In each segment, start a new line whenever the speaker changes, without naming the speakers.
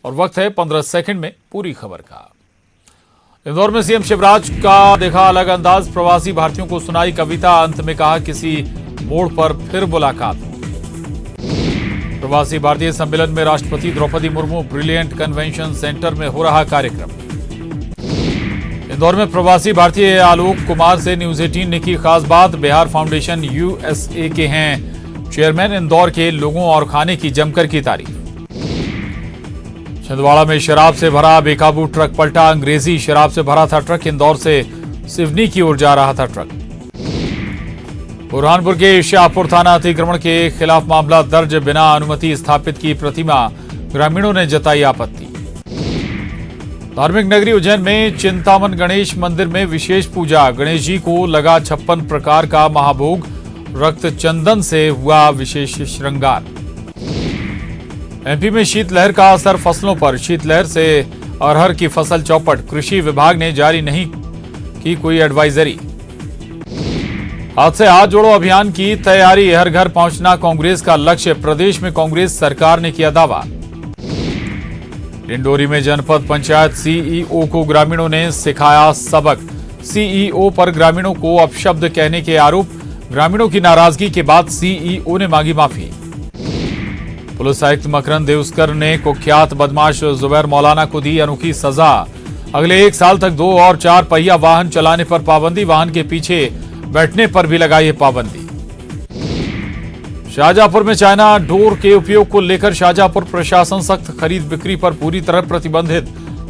और वक्त है 15 सेकंड में पूरी खबर का। इंदौर में सीएम शिवराज का देखा अलग अंदाज, प्रवासी भारतीयों को सुनाई कविता, अंत में कहा किसी मोड़ पर फिर मुलाकात। प्रवासी भारतीय सम्मेलन में राष्ट्रपति Draupadi Murmu, brilliant convention centre में हो रहा कार्यक्रम। इंदौर में प्रवासी भारतीय आलोक कुमार से न्यूज 18 ने की खास बात, बिहार फाउंडेशन यूएसए के हैं चेयरमैन, इंदौर के लोगों और खाने की जमकर की तारीफ। छिंदवाड़ा में शराब से भरा बेकाबू ट्रक पलटा, अंग्रेजी शराब से भरा था ट्रक, इंदौर से सिवनी की ओर जा रहा था ट्रक। बुरहानपुर के शाहपुर थाना अतिक्रमण के खिलाफ मामला दर्ज, बिना अनुमति स्थापित की प्रतिमा, ग्रामीणों ने जताई आपत्ति। धार्मिक नगरी उज्जैन में चिंतामन गणेश मंदिर में विशेष पूजा, गणेश जी को लगा 56 प्रकार का महाभोग, रक्त चंदन से हुआ विशेष श्रृंगार। एमपी में शीतलहर का असर फसलों पर, शीतलहर से अरहर की फसल चौपट, कृषि विभाग ने जारी नहीं की कोई एडवाइजरी। हाथ से हाथ जोड़ो अभियान की तैयारी, हर घर पहुंचना कांग्रेस का लक्ष्य, प्रदेश में कांग्रेस सरकार ने किया दावा। डिंडोरी में जनपद पंचायत सीईओ को ग्रामीणों ने सिखाया सबक, सीईओ पर ग्रामीणों को अपशब्द कहने के आरोप, ग्रामीणों की नाराजगी के बाद सीईओ ने मांगी माफी। पुलिस आयुक्त मकरंद देउस्कर ने कुख्यात बदमाश जुबैर मौलाना को दी अनोखी सजा, अगले 1 साल तक 2 और 4 पहिया वाहन चलाने पर पाबंदी, वाहन के पीछे बैठने पर भी लगाई है पाबंदी। शाहजहांपुर में चाइना डोर के उपयोग को लेकर शाहजहांपुर प्रशासन सख्त, खरीद बिक्री पर पूरी तरह प्रतिबंधित,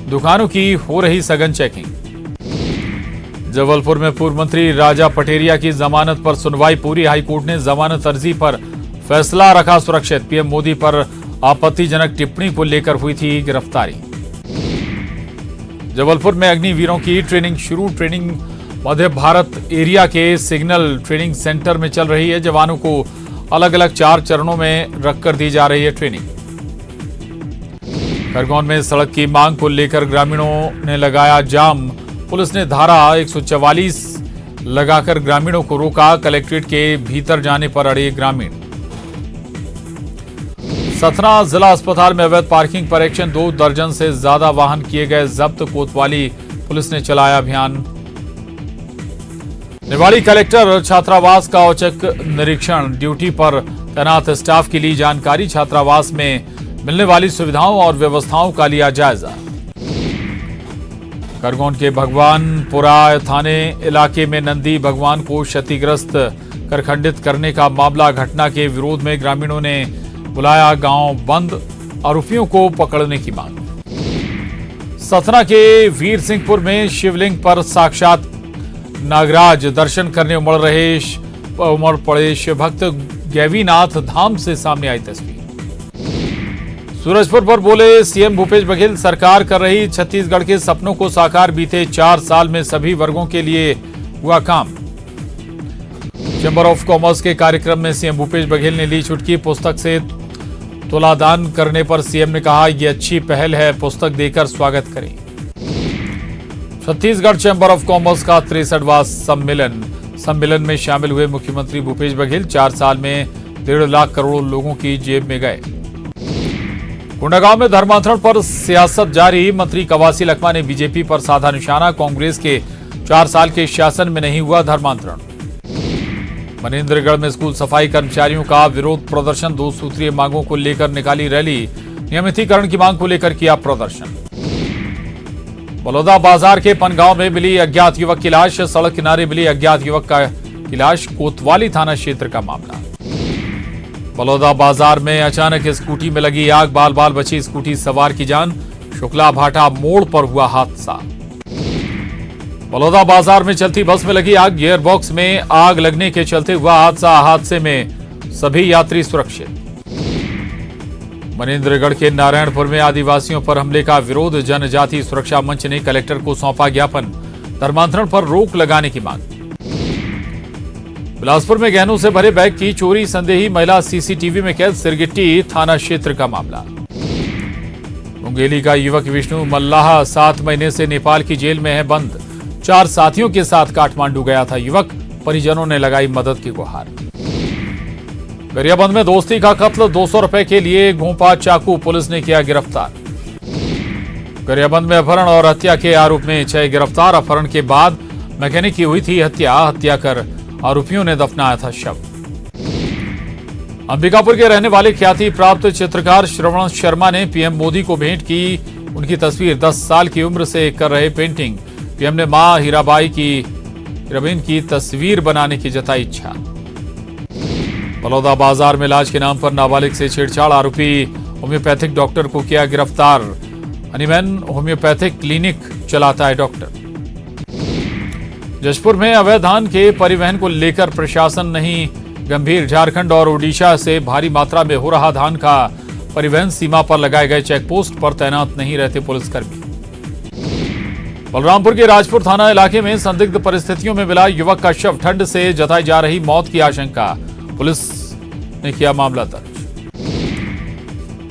दुकानों की हो रही सघन चेकिंग। जबलपुर में पूर्व मंत्री राजा पटेरिया की जमानत पर सुनवाई पूरी, हाईकोर्ट ने जमानत अर्जी पर फैसला रखा सुरक्षित, पीएम मोदी पर आपत्तिजनक टिप्पणी को लेकर हुई थी गिरफ्तारी। जबलपुर में अग्निवीरों की ट्रेनिंग शुरू, ट्रेनिंग मध्य भारत एरिया के सिग्नल ट्रेनिंग सेंटर में चल रही है, जवानों को अलग अलग 4 चरणों में रखकर दी जा रही है ट्रेनिंग। खरगोन में सड़क की मांग को लेकर ग्रामीणों ने लगाया जाम, पुलिस ने धारा 144 लगाकर ग्रामीणों को रोका, कलेक्ट्रेट के भीतर जाने पर अड़े ग्रामीण। सतना जिला अस्पताल में अवैध पार्किंग पर एक्शन, 2 दर्जन से ज्यादा वाहन किए गए जब्त, कोतवाली पुलिस ने चलाया अभियान। निवाड़ी कलेक्टर छात्रावास का औचक निरीक्षण, ड्यूटी पर तैनात स्टाफ की ली जानकारी, छात्रावास में मिलने वाली सुविधाओं और व्यवस्थाओं का लिया जायजा। खरगोन के भगवानपुरा थाने इलाके में नंदी भगवान को क्षतिग्रस्त कर खंडित करने का मामला, घटना के विरोध में ग्रामीणों ने बुलाया गांव बंद, आरोपियों को पकड़ने की मांग। सतना के वीर सिंहपुर में शिवलिंग पर साक्षात नागराज, दर्शन करने उमड़ पड़े शिवभक्त, गैवीनाथ धाम से सामने आई तस्वीर। सूरजपुर पर बोले सीएम भूपेश बघेल, सरकार कर रही छत्तीसगढ़ के सपनों को साकार, बीते 4 साल में सभी वर्गों के लिए हुआ काम। चैंबर ऑफ कॉमर्स के कार्यक्रम में सीएम भूपेश बघेल ने ली चुटकी, पुस्तक से तुलादान करने पर सीएम ने कहा यह अच्छी पहल है, पुस्तक देकर स्वागत करें। छत्तीसगढ़ चैंबर ऑफ कॉमर्स का 63वां सम्मेलन में शामिल हुए मुख्यमंत्री भूपेश बघेल, 4 साल में 1.5 लाख करोड़ लोगों की जेब में गए। कोंडागांव में धर्मांतरण पर सियासत जारी, मंत्री कवासी लखमा ने बीजेपी पर साधा निशाना, कांग्रेस के 4 साल के शासन में नहीं हुआ धर्मांतरण। मनेन्द्रगढ़ में स्कूल सफाई कर्मचारियों का विरोध प्रदर्शन, 2 सूत्रीय मांगों को लेकर निकाली रैली, नियमितीकरण की मांग को लेकर किया प्रदर्शन। बलौदा बाजार के पनगांव में मिली अज्ञात युवक की लाश, सड़क किनारे मिली अज्ञात युवक की लाश, कोतवाली थाना क्षेत्र का मामला। बलौदा बाजार में अचानक स्कूटी में लगी आग, बाल बाल बची स्कूटी सवार की जान, शुक्ला भाटा मोड़ पर हुआ हादसा। बलौदा बाजार में चलती बस में लगी आग, गियर बॉक्स में आग लगने के चलते हुआ हादसा, हादसे में सभी यात्री सुरक्षित। मनेन्द्रगढ़ के नारायणपुर में आदिवासियों पर हमले का विरोध, जनजाति सुरक्षा मंच ने कलेक्टर को सौंपा ज्ञापन, धर्मांतरण पर रोक लगाने की मांग। बिलासपुर में गहनों से भरे बैग की चोरी, संदेही महिला सीसीटीवी में कैद, सिरगिट्टी थाना क्षेत्र का मामला। मुंगेली का युवक विष्णु मल्लाह 7 महीने से नेपाल की जेल में है बंद, 4 साथियों के साथ काठमांडू गया था युवक, परिजनों ने लगाई मदद की गुहार। गरियाबंद में दोस्ती का कत्ल, 200 रुपए के लिए घोंपा चाकू, पुलिस ने किया गिरफ्तार। गरियाबंद में अपहरण और हत्या के आरोप में 6 गिरफ्तार। अपहरण के बाद मैकेनिक की हुई थी हत्या कर आरोपियों ने दफनाया था शव। अंबिकापुर के रहने वाले ख्याति प्राप्त चित्रकार श्रवण शर्मा ने पीएम मोदी को भेंट की उनकी तस्वीर। 10 साल की उम्र से कर रहे पेंटिंग। पीएम ने मां हीराबेन की तस्वीर बनाने की जताई इच्छा। बलौदा बाजार में इलाज के नाम पर नाबालिग से छेड़छाड़। आरोपी होम्योपैथिक डॉक्टर को किया गिरफ्तार। हनीमैन होम्योपैथिक क्लिनिक चलाता है डॉक्टर। जशपुर में अवैध धान के परिवहन को लेकर प्रशासन नहीं गंभीर। झारखंड और ओडिशा से भारी मात्रा में हो रहा धान का परिवहन। सीमा पर लगाए गए चेकपोस्ट पर तैनात नहीं रहते पुलिसकर्मी। बलरामपुर के राजपुर थाना इलाके में संदिग्ध परिस्थितियों में मिला युवक का शव। ठंड से जताई जा रही मौत की आशंका। पुलिस ने किया मामला दर्ज।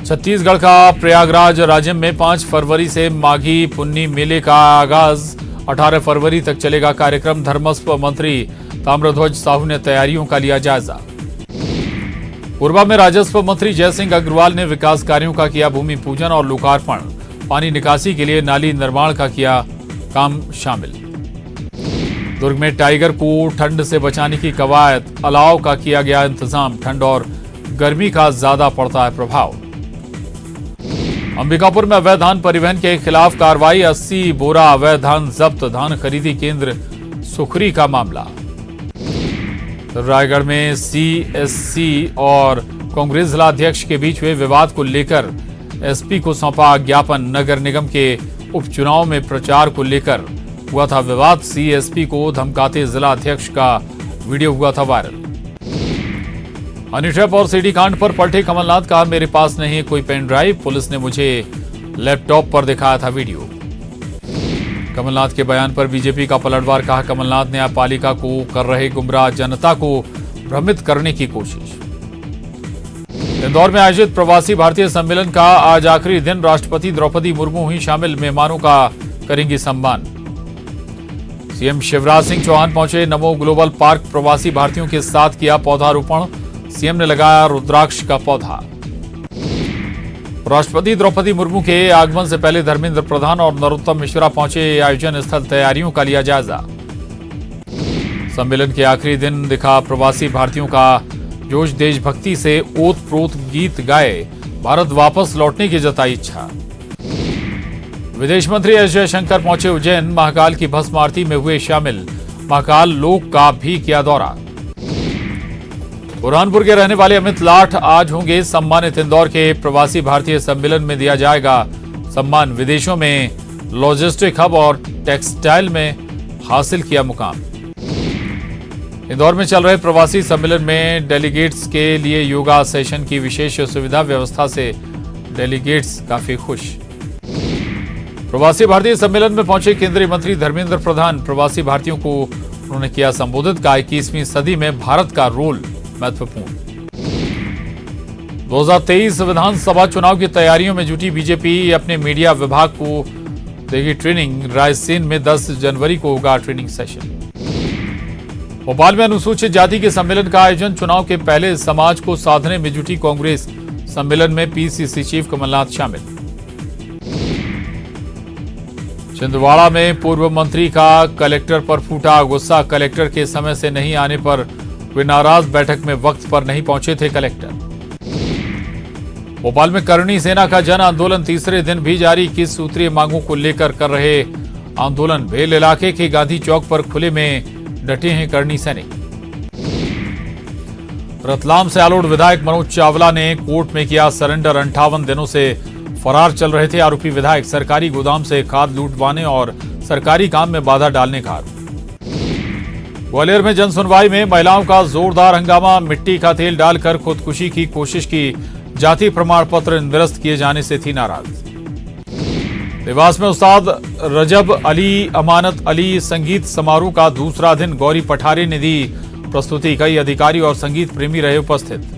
छत्तीसगढ़ का प्रयागराज राज्य में 5 फरवरी से माघी पुन्नी मेले का आगाज। 18 फरवरी तक चलेगा कार्यक्रम। धर्मस्व मंत्री ताम्रध्वज साहू ने तैयारियों का लिया जायजा। कोरबा में राजस्व मंत्री जयसिंह अग्रवाल ने विकास कार्यों का किया भूमि पूजन और लोकार्पण। पानी निकासी के लिए नाली निर्माण का किया काम शामिल। दुर्ग में टाइगर को ठंड से बचाने की कवायद। अलाव का किया गया इंतजाम। ठंड और गर्मी का ज्यादा पड़ता है प्रभाव। अंबिकापुर में अवैध धान परिवहन के खिलाफ कार्रवाई। 80 बोरा अवैध धान जब्त। धान खरीदी केंद्र सुखरी का मामला। रायगढ़ में सीएससी और कांग्रेस जिला अध्यक्ष के बीच हुए विवाद को लेकर एसपी को सौंपा ज्ञापन। नगर निगम के उपचुनाव में प्रचार को लेकर हुआ था विवाद। सीएसपी को धमकाते जिला अध्यक्ष का वीडियो हुआ था वायरल। हनी ट्रैप और सीडी कांड पर पलटे कमलनाथ। कहा मेरे पास नहीं है कोई पेन ड्राइव। पुलिस ने मुझे लैपटॉप पर दिखाया था वीडियो। कमलनाथ के बयान पर बीजेपी का पलटवार। कहा कमलनाथ न्यायपालिका को कर रहे गुमराह। जनता को भ्रमित करने की कोशिश। इंदौर में आयोजित प्रवासी भारतीय सम्मेलन का आज आखिरी दिन। राष्ट्रपति द्रौपदी मुर्मू हुई शामिल। मेहमानों का करेंगी सम्मान। सीएम शिवराज सिंह चौहान पहुंचे नमो ग्लोबल पार्क। प्रवासी भारतीयों के साथ किया पौधारोपण। सीएम ने लगाया रुद्राक्ष का पौधा। राष्ट्रपति द्रौपदी मुर्मू के आगमन से पहले धर्मेंद्र प्रधान और नरोत्तम मिश्रा पहुंचे आयोजन स्थल। तैयारियों का लिया जायजा। सम्मेलन के आखिरी दिन दिखा प्रवासी भारतीयों का जोश। देशभक्ति से ओत प्रोत गीत गाए। भारत वापस लौटने की जताई इच्छा। विदेश मंत्री एस जयशंकर पहुंचे उज्जैन। महाकाल की भस्म आरती में हुए शामिल। महाकाल लोक का भी किया दौरा। बुरहानपुर के रहने वाले अमित लाठ आज होंगे सम्मानित। इंदौर के प्रवासी भारतीय सम्मेलन में दिया जाएगा सम्मान। विदेशों में लॉजिस्टिक हब और टेक्सटाइल में हासिल किया मुकाम। इंदौर में चल रहे प्रवासी सम्मेलन में डेलीगेट्स के लिए योगा सेशन की विशेष सुविधा। व्यवस्था से डेलीगेट्स काफी खुश। प्रवासी भारतीय सम्मेलन में पहुंचे केंद्रीय मंत्री धर्मेंद्र प्रधान। प्रवासी भारतीयों को उन्होंने किया संबोधित। कहा 21वीं सदी में भारत का रोल महत्वपूर्ण। 2023 विधानसभा चुनाव की तैयारियों में जुटी बीजेपी अपने मीडिया विभाग को देगी ट्रेनिंग। रायसेन में 10 जनवरी को होगा ट्रेनिंग सेशन। भोपाल में अनुसूचित जाति के सम्मेलन का आयोजन। चुनाव के पहले समाज को साधने में जुटी कांग्रेस। सम्मेलन में पीसीसी चीफ कमलनाथ शामिल। छिंदवाड़ा में पूर्व मंत्री का कलेक्टर पर फूटा गुस्सा। कलेक्टर के समय से नहीं आने पर वे नाराज। बैठक में वक्त पर नहीं पहुंचे थे कलेक्टर। भोपाल में करणी सेना का जन आंदोलन तीसरे दिन भी जारी। 21 सूत्रीय मांगों को लेकर कर रहे आंदोलन। भेल इलाके के गांधी चौक पर खुले में डटे हैं करणी सैनिक। रतलाम से आलोट विधायक मनोज चावला ने कोर्ट में किया सरेंडर। 58 दिनों से फरार चल रहे थे आरोपी विधायक। सरकारी गोदाम से खाद लूटवाने और सरकारी काम में बाधा डालने का आरोप। ग्वालियर में जन सुनवाई में महिलाओं का जोरदार हंगामा। मिट्टी का तेल डालकर खुदकुशी की कोशिश की। जाति प्रमाण पत्र निरस्त किए जाने से थी नाराज। देवास में उस्ताद रजब अली अमानत अली संगीत समारोह का दूसरा दिन। गौरी पठारे ने दी प्रस्तुति। कई अधिकारी और संगीत प्रेमी रहे उपस्थित।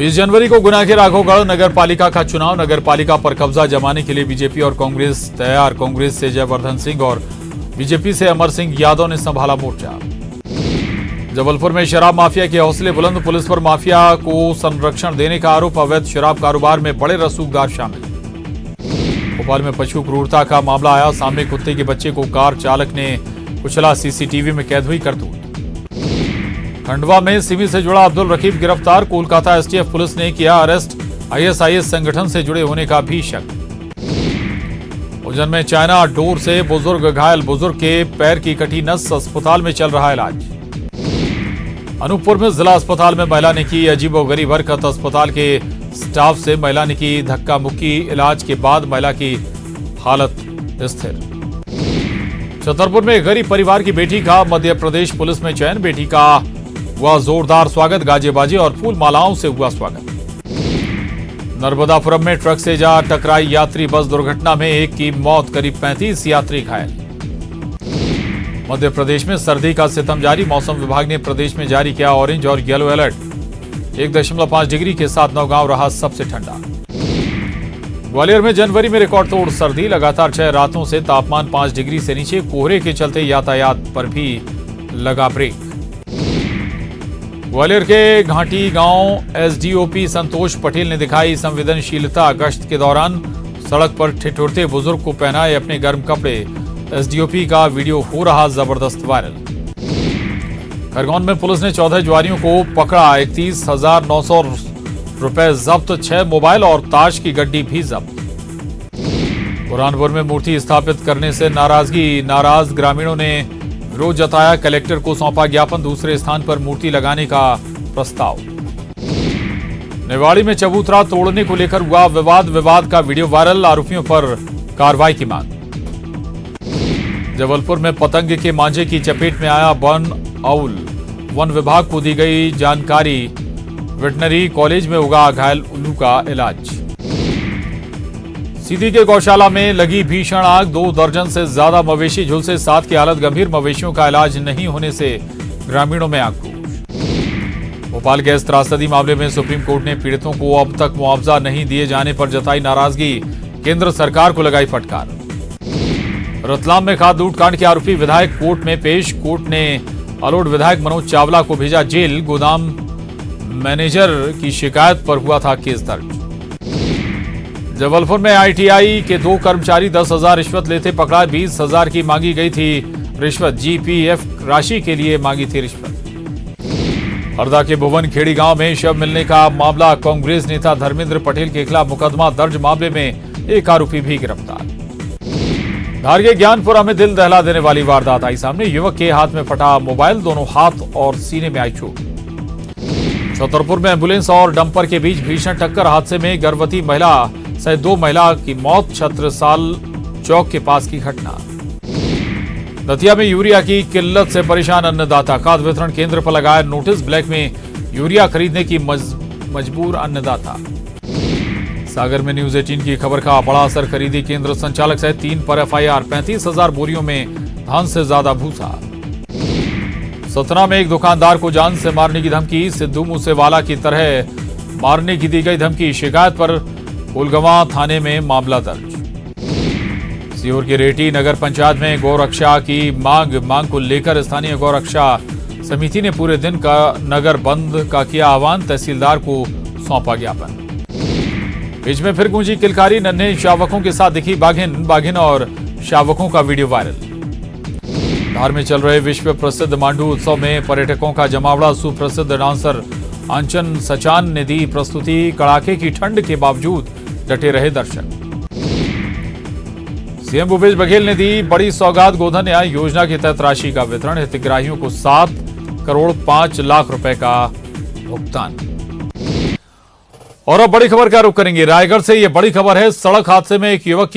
20 जनवरी को गुना के राघवगढ़ नगर पालिका का चुनाव। नगर पालिका पर कब्जा जमाने के लिए बीजेपी और कांग्रेस तैयार। कांग्रेस से जयवर्धन सिंह और बीजेपी से अमर सिंह यादव ने संभाला मोर्चा। जबलपुर में शराब माफिया के हौसले बुलंद। पुलिस पर माफिया को संरक्षण देने का आरोप। अवैध शराब कारोबार में बड़े रसूखदार शामिल। भोपाल में पशु क्रूरता का मामला आया सामने। कुत्ते के बच्चे को कार चालक ने कुचला। सीसीटीवी में कैद हुई करतूत। खंडवा में सिमी से जुड़ा अब्दुल रकीब गिरफ्तार। कोलकाता एसटीएफ पुलिस ने किया अरेस्ट। आईएसआईएस संगठन से जुड़े होने का भी शक। उज्जैन में चाइना डोर से बुजुर्ग घायल। बुजुर्ग के पैर की कटी नस। अस्पताल में चल रहा इलाज। अनूपपुर में जिला अस्पताल में महिला ने की अजीबोगरीब हरकत। अस्पताल के स्टाफ से महिला ने की धक्का मुक्की। इलाज के बाद महिला की हालत स्थिर। छतरपुर में गरीब परिवार की बेटी का मध्य प्रदेश पुलिस में चयन। बेटी का हुआ जोरदार स्वागत। गाजे-बाजे और फूल मालाओं से हुआ स्वागत। नर्मदापुरम में ट्रक से जा टकराई यात्री बस। दुर्घटना में एक की मौत, करीब 35 यात्री घायल। मध्य प्रदेश में सर्दी का सितम जारी। मौसम विभाग ने प्रदेश में जारी किया ऑरेंज और येलो अलर्ट। 1.5 डिग्री के साथ नौगांव रहा सबसे ठंडा। ग्वालियर में जनवरी में रिकॉर्ड तोड़ सर्दी। लगातार 6 रातों से तापमान 5 डिग्री से नीचे। कोहरे के चलते यातायात पर भी लगा ब्रेक। ग्वालियर के घाटी गांव एसडीओपी संतोष पटेल ने दिखाई संवेदनशीलता। गश्त के दौरान सड़क पर ठिठुरते बुजुर्ग को पहनाए अपने गर्म कपड़े। एसडीओपी का वीडियो हो रहा जबरदस्त वायरल। खरगोन में पुलिस ने 14 जुआरियों को पकड़ा। 31,900 रुपए जब्त। 6 मोबाइल और ताश की गड्डी भी जब्त। बुरहानपुर में मूर्ति स्थापित करने से नाराजगी। नाराज ग्रामीणों ने विरोध जताया। कलेक्टर को सौंपा ज्ञापन। दूसरे स्थान पर मूर्ति लगाने का प्रस्ताव। निवाड़ी में चबूतरा तोड़ने को लेकर हुआ विवाद। विवाद का वीडियो वायरल। आरोपियों पर कार्रवाई की मांग। जबलपुर में पतंग के मांझे की चपेट में आया वन आउल। वन विभाग को दी गई जानकारी। वेटनरी कॉलेज में होगा घायल उल्लू का इलाज। सीधी के गौशाला में लगी भीषण आग। 2 दर्जन से ज्यादा मवेशी झुलसे। 7 की हालत गंभीर। मवेशियों का इलाज नहीं होने से ग्रामीणों में आक्रोश। भोपाल गैस त्रासदी मामले में सुप्रीम कोर्ट ने पीड़ितों को अब तक मुआवजा नहीं दिए जाने पर जताई नाराजगी। केंद्र सरकार को लगाई फटकार। रतलाम में खाद लूट कांड के आरोपी विधायक कोर्ट में पेश। कोर्ट ने अलोट विधायक मनोज चावला को भेजा जेल। गोदाम मैनेजर की शिकायत पर हुआ था केस दर्ज। जबलपुर में आईटीआई के 2 कर्मचारी 10,000 रिश्वत लेते पकड़ा। 20,000 की मांगी गई थी रिश्वत। जीपीएफ राशि के लिए मांगी थी रिश्वत। हरदा के भुवन खेड़ी गांव में शव मिलने का मामला। कांग्रेस नेता धर्मेंद्र पटेल के खिलाफ मुकदमा दर्ज। मामले में एक आरोपी भी गिरफ्तार। धार के ज्ञानपुरा में दिल दहला देने वाली वारदात आई सामने। युवक के हाथ में फटा मोबाइल। दोनों हाथ और सीने में आई चोट। छतरपुर में एम्बुलेंस और डंपर के बीच भीषण टक्कर। हादसे में गर्भवती महिला सहित 2 महिला की मौत। छत्रसाल चौक के पास की घटना। दतिया में यूरिया की किल्लत से परेशान अन्नदाता। खाद्य वितरण केंद्र पर लगाया नोटिस। ब्लैक में यूरिया खरीदने की मजबूर अन्नदाता। सागर में न्यूज 18 की खबर का बड़ा असर। खरीदी केंद्र संचालक सहित 3 पर एफआईआर। 35,000 बोरियों में धान से ज्यादा भूसा। सतना में एक दुकानदार को जान से मारने की धमकी। सिद्धू मूसेवाला की तरह मारने की दी गई धमकी। शिकायत पर कोलगवां थाने में मामला दर्ज। सीहोर के रेटी नगर पंचायत में गौरक्षा की मांग को लेकर स्थानीय गौरक्षा समिति ने पूरे दिन का नगर बंद का किया आह्वान। तहसीलदार को सौंपा ज्ञापन। बीच में फिर गूंजी किलकारी। नन्हे शावकों के साथ दिखी बाघिन और शावकों का वीडियो वायरल। धार में चल रहे विश्व प्रसिद्ध मांडू उत्सव में पर्यटकों का जमावड़ा। सुप्रसिद्ध डांसर आंचन सचान ने दी प्रस्तुति। कड़ाके की ठंड के बावजूद डटे रहे दर्शक। सीएम भूपेश बघेल ने दी बड़ी सौगात। गोधन न्याय योजना के तहत राशि का वितरण। हितग्राहियों को 7 करोड़ 5 लाख रुपए का भुगतान। और अब बड़ी खबर का रुख करेंगे। रायगढ़ से यह बड़ी खबर है। सड़क हादसे में एक युवक की